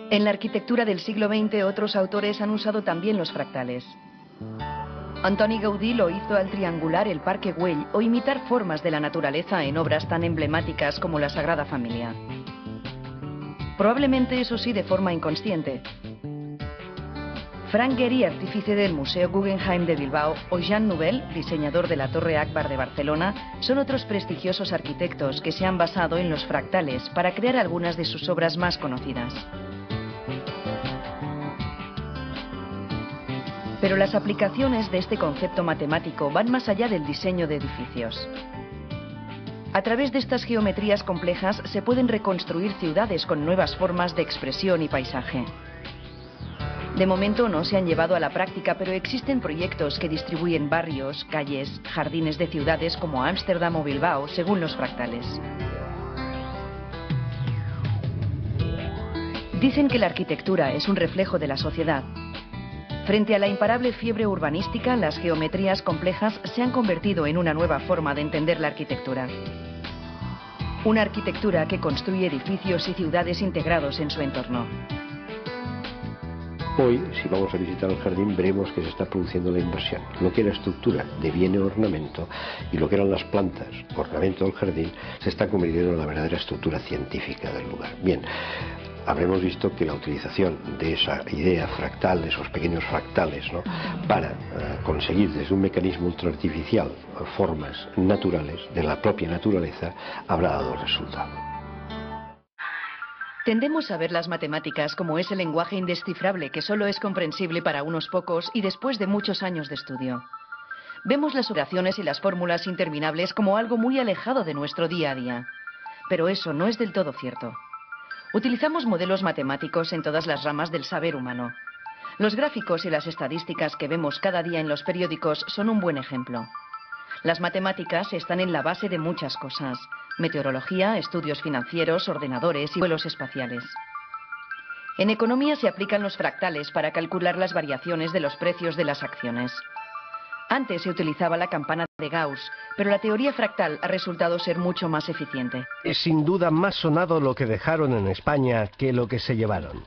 En la arquitectura del siglo XX otros autores han usado también los fractales. Antoni Gaudí lo hizo al triangular el Parque Güell o imitar formas de la naturaleza en obras tan emblemáticas como la Sagrada Familia. Probablemente eso sí de forma inconsciente. Frank Gehry, artífice del Museo Guggenheim de Bilbao, o Jean Nouvel, diseñador de la Torre Akbar de Barcelona, son otros prestigiosos arquitectos que se han basado en los fractales para crear algunas de sus obras más conocidas. Pero las aplicaciones de este concepto matemático van más allá del diseño de edificios. A través de estas geometrías complejas se pueden reconstruir ciudades con nuevas formas de expresión y paisaje. De momento no se han llevado a la práctica, pero existen proyectos que distribuyen barrios, calles, jardines de ciudades como Ámsterdam o Bilbao según los fractales. Dicen que la arquitectura es un reflejo de la sociedad. Frente a la imparable fiebre urbanística, las geometrías complejas se han convertido en una nueva forma de entender la arquitectura. Una arquitectura que construye edificios y ciudades integrados en su entorno. Hoy, si vamos a visitar el jardín, veremos que se está produciendo la inversión. Lo que era estructura deviene ornamento y lo que eran las plantas, ornamento del jardín, se está convirtiendo en la verdadera estructura científica del lugar. Bien, habremos visto que la utilización de esa idea fractal, de esos pequeños fractales, ¿no?, para conseguir desde un mecanismo ultraartificial formas naturales de la propia naturaleza, habrá dado resultado. Tendemos a ver las matemáticas como ese lenguaje indescifrable que solo es comprensible para unos pocos y después de muchos años de estudio. Vemos las operaciones y las fórmulas interminables como algo muy alejado de nuestro día a día. Pero eso no es del todo cierto. Utilizamos modelos matemáticos en todas las ramas del saber humano. Los gráficos y las estadísticas que vemos cada día en los periódicos son un buen ejemplo. Las matemáticas están en la base de muchas cosas: meteorología, estudios financieros, ordenadores y vuelos espaciales. En economía se aplican los fractales para calcular las variaciones de los precios de las acciones. Antes se utilizaba la campana de Gauss, pero la teoría fractal ha resultado ser mucho más eficiente. Es sin duda más sonado lo que dejaron en España que lo que se llevaron.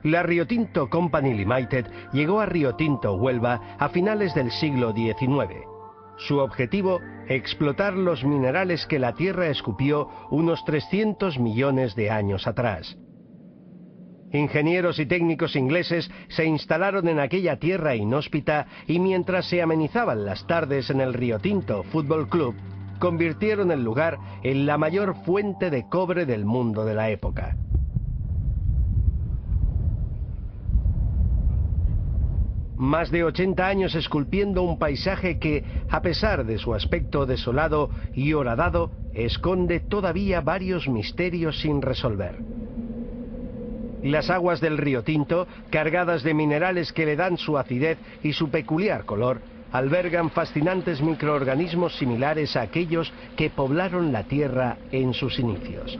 La Rio Tinto Company Limited llegó a Rio Tinto, Huelva, a finales del siglo XIX. Su objetivo, explotar los minerales que la Tierra escupió unos 300 millones de años atrás. Ingenieros y técnicos ingleses se instalaron en aquella tierra inhóspita y mientras se amenizaban las tardes en el Rio Tinto Fútbol Club, convirtieron el lugar en la mayor fuente de cobre del mundo de la época. Más de 80 años esculpiendo un paisaje que, a pesar de su aspecto desolado y horadado, esconde todavía varios misterios sin resolver. Las aguas del Rio Tinto, cargadas de minerales que le dan su acidez y su peculiar color, albergan fascinantes microorganismos similares a aquellos que poblaron la Tierra en sus inicios.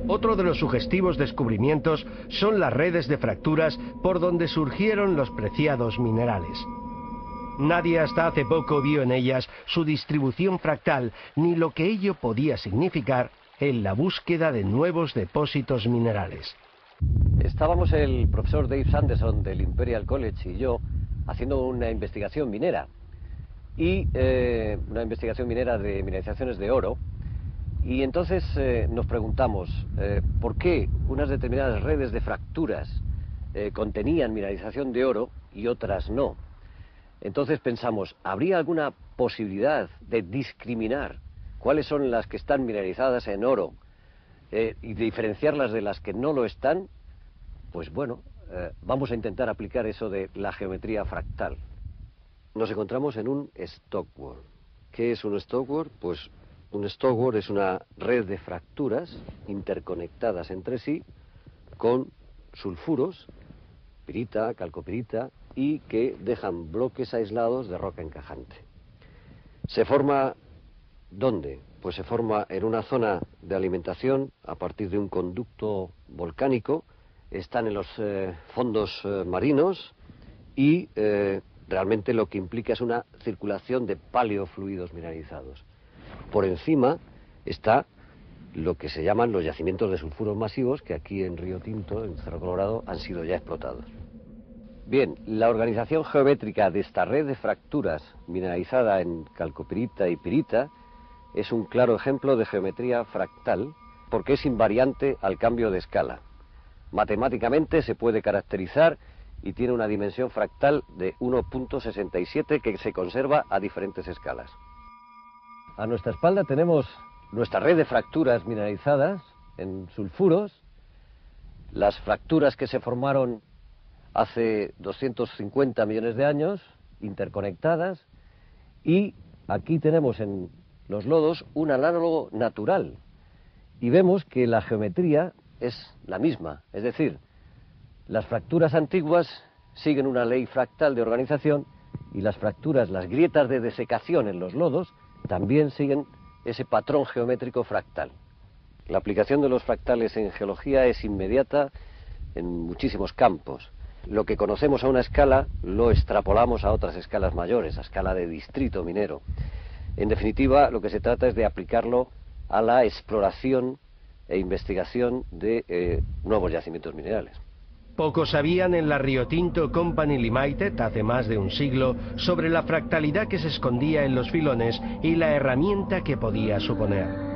Otro de los sugestivos descubrimientos son las redes de fracturas por donde surgieron los preciados minerales. Nadie hasta hace poco vio en ellas su distribución fractal ni lo que ello podía significar en la búsqueda de nuevos depósitos minerales. Estábamos el profesor Dave Sanderson del Imperial College y yo haciendo una investigación minera, una investigación minera de mineralizaciones de oro. Y entonces nos preguntamos por qué unas determinadas redes de fracturas contenían mineralización de oro y otras no. Entonces pensamos, ¿habría alguna posibilidad de discriminar cuáles son las que están mineralizadas en oro y diferenciarlas de las que no lo están? Pues bueno, vamos a intentar aplicar eso de la geometría fractal. Nos encontramos en un Stockwell. ¿Qué es un Stockwell? Pues un Stockwell es una red de fracturas interconectadas entre sí con sulfuros, pirita, calcopirita, y que dejan bloques aislados de roca encajante. ¿Se forma dónde? Pues se forma en una zona de alimentación a partir de un conducto volcánico, están en los fondos marinos y realmente lo que implica es una circulación de paleofluidos mineralizados. Por encima está lo que se llaman los yacimientos de sulfuros masivos, que aquí en Río Tinto, en Cerro Colorado, han sido ya explotados. Bien, la organización geométrica de esta red de fracturas mineralizada en calcopirita y pirita es un claro ejemplo de geometría fractal, porque es invariante al cambio de escala. Matemáticamente se puede caracterizar y tiene una dimensión fractal de 1.67 que se conserva a diferentes escalas. A nuestra espalda tenemos nuestra red de fracturas mineralizadas en sulfuros, las fracturas que se formaron hace 250 millones de años, interconectadas, y aquí tenemos en los lodos un análogo natural, y vemos que la geometría es la misma, es decir, las fracturas antiguas siguen una ley fractal de organización y las fracturas, las grietas de desecación en los lodos también siguen ese patrón geométrico fractal. La aplicación de los fractales en geología es inmediata en muchísimos campos. Lo que conocemos a una escala lo extrapolamos a otras escalas mayores, a escala de distrito minero. En definitiva, lo que se trata es de aplicarlo a la exploración e investigación de nuevos yacimientos minerales. Poco sabían en la Rio Tinto Company Limited hace más de un siglo sobre la fractalidad que se escondía en los filones y la herramienta que podía suponer.